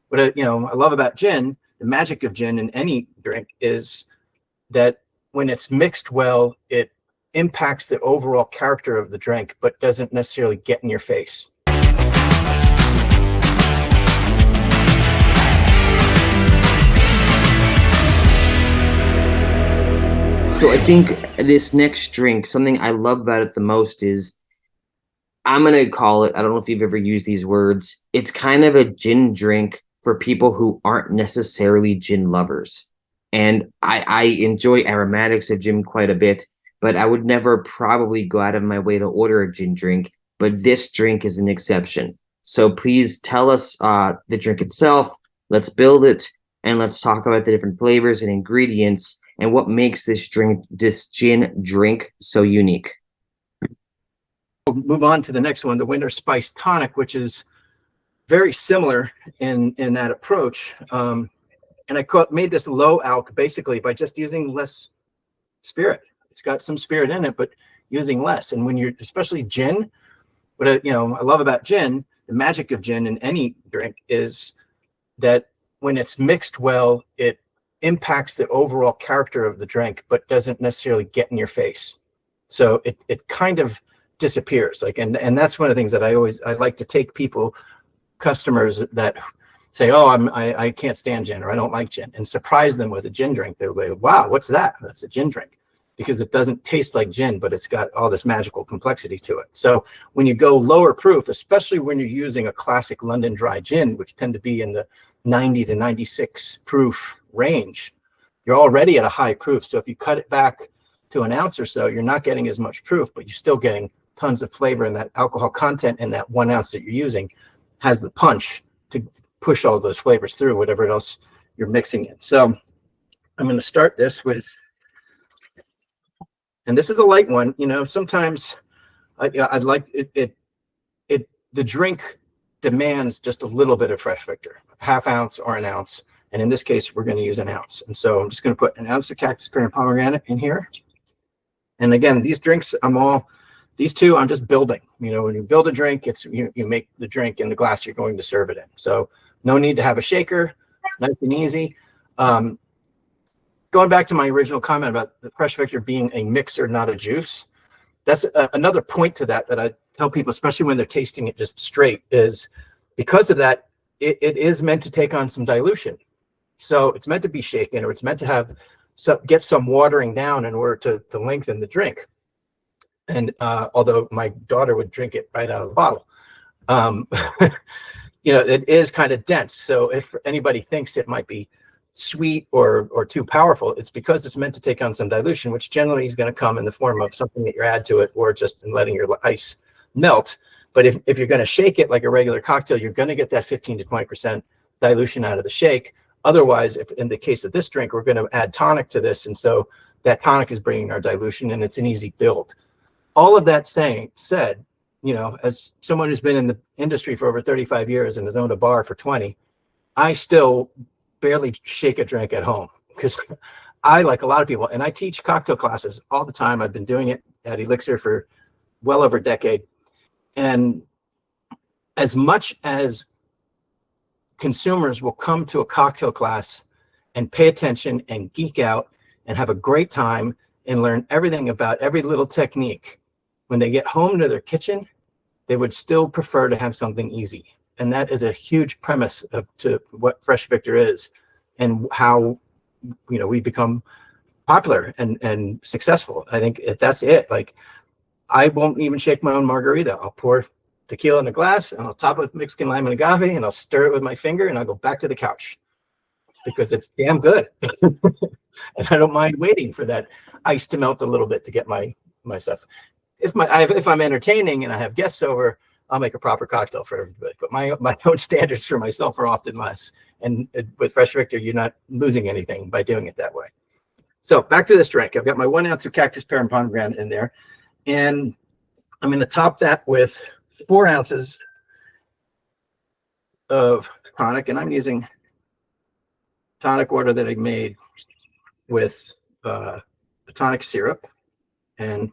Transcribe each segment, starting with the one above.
What I love about gin, the magic of gin in any drink is that when it's mixed well, it impacts the overall character of the drink, but doesn't necessarily get in your face. So I think this next drink, something I love about it the most is I'm gonna call it, I don't know if you've ever used these words, it's kind of a gin drink for people who aren't necessarily gin lovers. And I enjoy aromatics of gin quite a bit, but I would never probably go out of my way to order a gin drink. But this drink is an exception. So please tell us the drink itself. Let's build it, and let's talk about the different flavors and ingredients and what makes this gin drink so unique. We'll move on to the next one, the Winter Spice Tonic, which is very similar in that approach. And I made this low alc basically by just using less spirit. It's got some spirit in it, but using less. And when you're, especially gin, what I love about gin, the magic of gin in any drink is that when it's mixed well, it impacts the overall character of the drink, but doesn't necessarily get in your face. So it kind of disappears. And that's one of the things that I like to take customers that say, oh, I can't stand gin, or I don't like gin, and surprise them with a gin drink. They'll go, wow, what's that? That's a gin drink, because it doesn't taste like gin, but it's got all this magical complexity to it. So when you go lower proof, especially when you're using a classic London dry gin, which tend to be in the 90 to 96 proof range, you're already at a high proof. So if you cut it back to an ounce or so, you're not getting as much proof, but you're still getting tons of flavor, and that alcohol content in that 1 ounce that you're using has the punch to push all those flavors through whatever else you're mixing in. So I'm going to start this with, and this is a light one. Sometimes I'd like the drink demands just a little bit of Fresh Victor, ½ ounce or an ounce. And in this case, we're going to use an ounce. And so I'm just going to put an ounce of cactus pear and pomegranate in here. And again, these drinks, these two, I'm just building. When you build a drink, it's you make the drink in the glass you're going to serve it in. So no need to have a shaker, nice and easy. Going back to my original comment about the Fresh Victor being a mixer, not a juice, that's another point to that I tell people, especially when they're tasting it just straight, is because of that, it is meant to take on some dilution. So it's meant to be shaken, or it's meant to have get some watering down in order to lengthen the drink. And although my daughter would drink it right out of the bottle, it is kind of dense. So if anybody thinks it might be sweet or too powerful, it's because it's meant to take on some dilution, which generally is going to come in the form of something that you add to it, or just in letting your ice melt. But if you're going to shake it like a regular cocktail, you're going to get that 15 to 20% dilution out of the shake. Otherwise, if in the case of this drink, we're going to add tonic to this, and so that tonic is bringing our dilution, and it's an easy build. All of that said, as someone who's been in the industry for over 35 years and has owned a bar for 20, I still barely shake a drink at home, because I, like a lot of people, and I teach cocktail classes all the time. I've been doing it at Elixir for well over a decade. And as much as consumers will come to a cocktail class and pay attention and geek out and have a great time and learn everything about every little technique, when they get home to their kitchen, they would still prefer to have something easy. And that is a huge premise to what Fresh Victor is, and how we become popular and successful. I think that's it. Like, I won't even shake my own margarita. I'll pour tequila in a glass, and I'll top it with Mexican lime and agave, and I'll stir it with my finger, and I'll go back to the couch because it's damn good. And I don't mind waiting for that ice to melt a little bit to get my stuff. If I'm entertaining and I have guests over, I'll make a proper cocktail for everybody. But my own standards for myself are often less. And with Fresh Victor, you're not losing anything by doing it that way. So back to this drink. I've got my 1 ounce of cactus pear and pomegranate in there. And I'm going to top that with 4 ounces of tonic. And I'm using tonic water that I made with a tonic syrup, and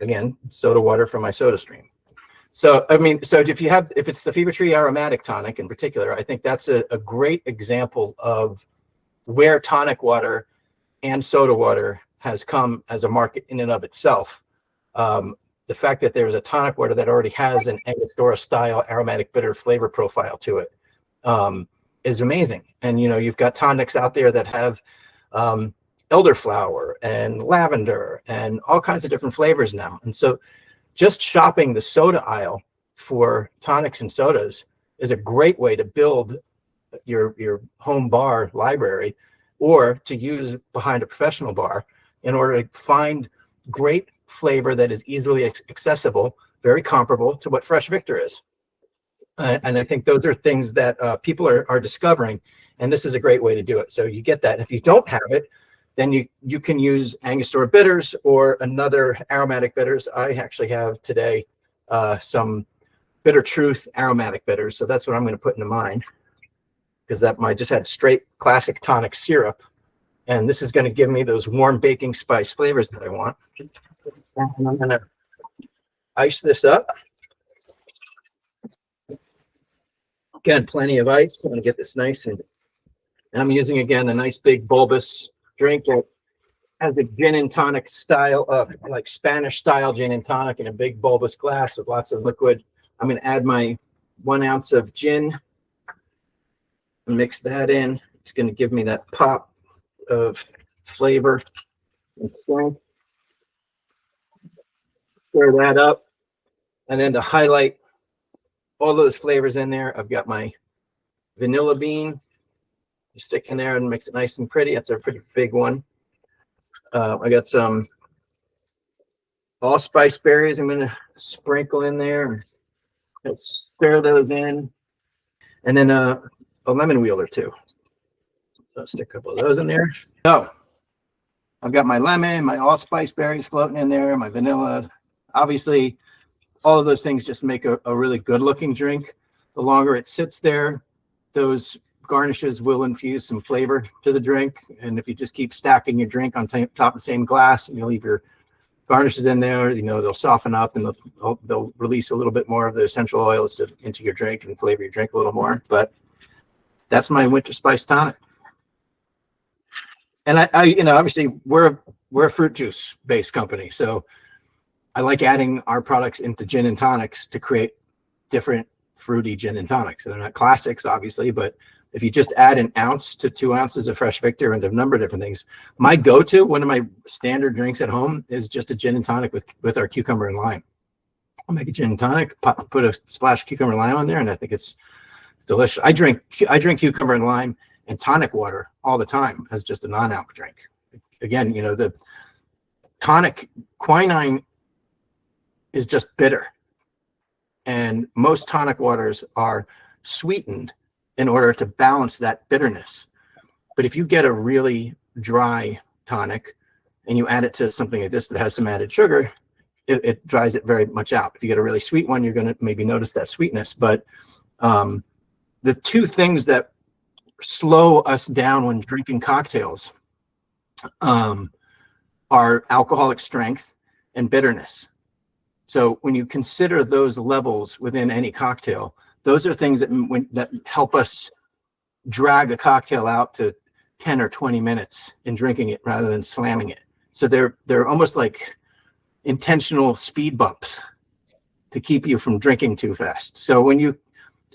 again, soda water from my soda stream. So, I mean, so if it's the Fever Tree aromatic tonic in particular, I think that's a great example of where tonic water and soda water has come as a market in and of itself. The fact that there's a tonic water that already has an Angostura style aromatic bitter flavor profile to it is amazing. And, you know, you've got tonics out there that have elderflower and lavender and all kinds of different flavors now. And so just shopping the soda aisle for tonics and sodas is a great way to build your home bar library, or to use behind a professional bar in order to find great flavor that is easily accessible, very comparable to what Fresh Victor is. And I think those are things that people are discovering, and this is a great way to do it. So you get that. And if you don't have it, then you can use Angostura bitters or another aromatic bitters. I actually have today some Bitter Truth aromatic bitters. So that's what I'm going to put into mine, because that I just had straight classic tonic syrup. And this is going to give me those warm baking spice flavors that I want. And I'm going to ice this up. Again, plenty of ice. I'm going to get this nice. And I'm using, again, a nice big bulbous drink that has a gin and tonic style, like Spanish style gin and tonic in a big bulbous glass with lots of liquid. I'm going to add my 1 ounce of gin and mix that in. It's going to give me that pop of flavor and strength. Stir that up. And then to highlight all those flavors in there, I've got my vanilla bean. You stick in there and makes it nice and pretty. That's a pretty big one. I got some allspice berries I'm going to sprinkle in there. Stir those in. And then a lemon wheel or two. So I'll stick a couple of those in there. So I've got my lemon, my allspice berries floating in there, my vanilla. Obviously, all of those things just make a really good looking drink. The longer it sits there, those garnishes will infuse some flavor to the drink. And if you just keep stacking your drink on top of the same glass and you leave your garnishes in there, you know, they'll soften up and they'll release a little bit more of the essential oils into your drink and flavor your drink a little more. But that's my winter spice tonic. And I you know, obviously we're a fruit juice based company, so I like adding our products into gin and tonics to create different fruity gin and tonics. They're not classics, obviously, but if you just add 1 ounce to 2 ounces of Fresh Victor and a number of different things, my go-to, one of my standard drinks at home, is just a gin and tonic with our cucumber and lime. I'll make a gin and tonic, put a splash of cucumber and lime on there, and I think it's delicious. I drink cucumber and lime and tonic water all the time as just a non-alc drink. Again, you know, the tonic quinine is just bitter, and most tonic waters are sweetened in order to balance that bitterness. But if you get a really dry tonic and you add it to something like this that has some added sugar, it dries it very much out. If you get a really sweet one, you're going to maybe notice that sweetness. But the two things that slow us down when drinking cocktails are alcoholic strength and bitterness. So when you consider those levels within any cocktail, those are things that help us drag a cocktail out to 10 or 20 minutes in drinking it rather than slamming it. So they're almost like intentional speed bumps to keep you from drinking too fast. So when you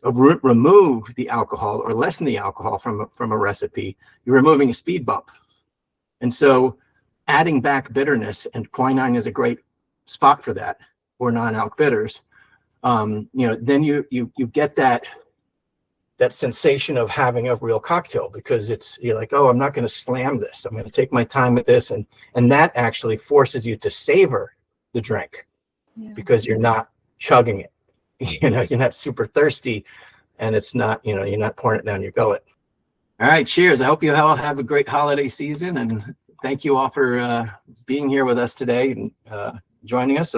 remove the alcohol or lessen the alcohol from a recipe, you're removing a speed bump. And so adding back bitterness, and quinine is a great spot for that, or non-alc bitters. You know, then you get that sensation of having a real cocktail, because you're like, oh, I'm not going to slam this. I'm going to take my time with this, and that actually forces you to savor the drink, because you're not chugging it. You know, you're not super thirsty, and it's not, you know, you're not pouring it down your gullet. All right, cheers. I hope you all have a great holiday season, and thank you all for being here with us today and joining us.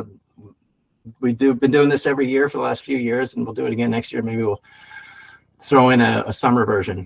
We've been doing this every year for the last few years, and we'll do it again next year. Maybe we'll throw in a summer version.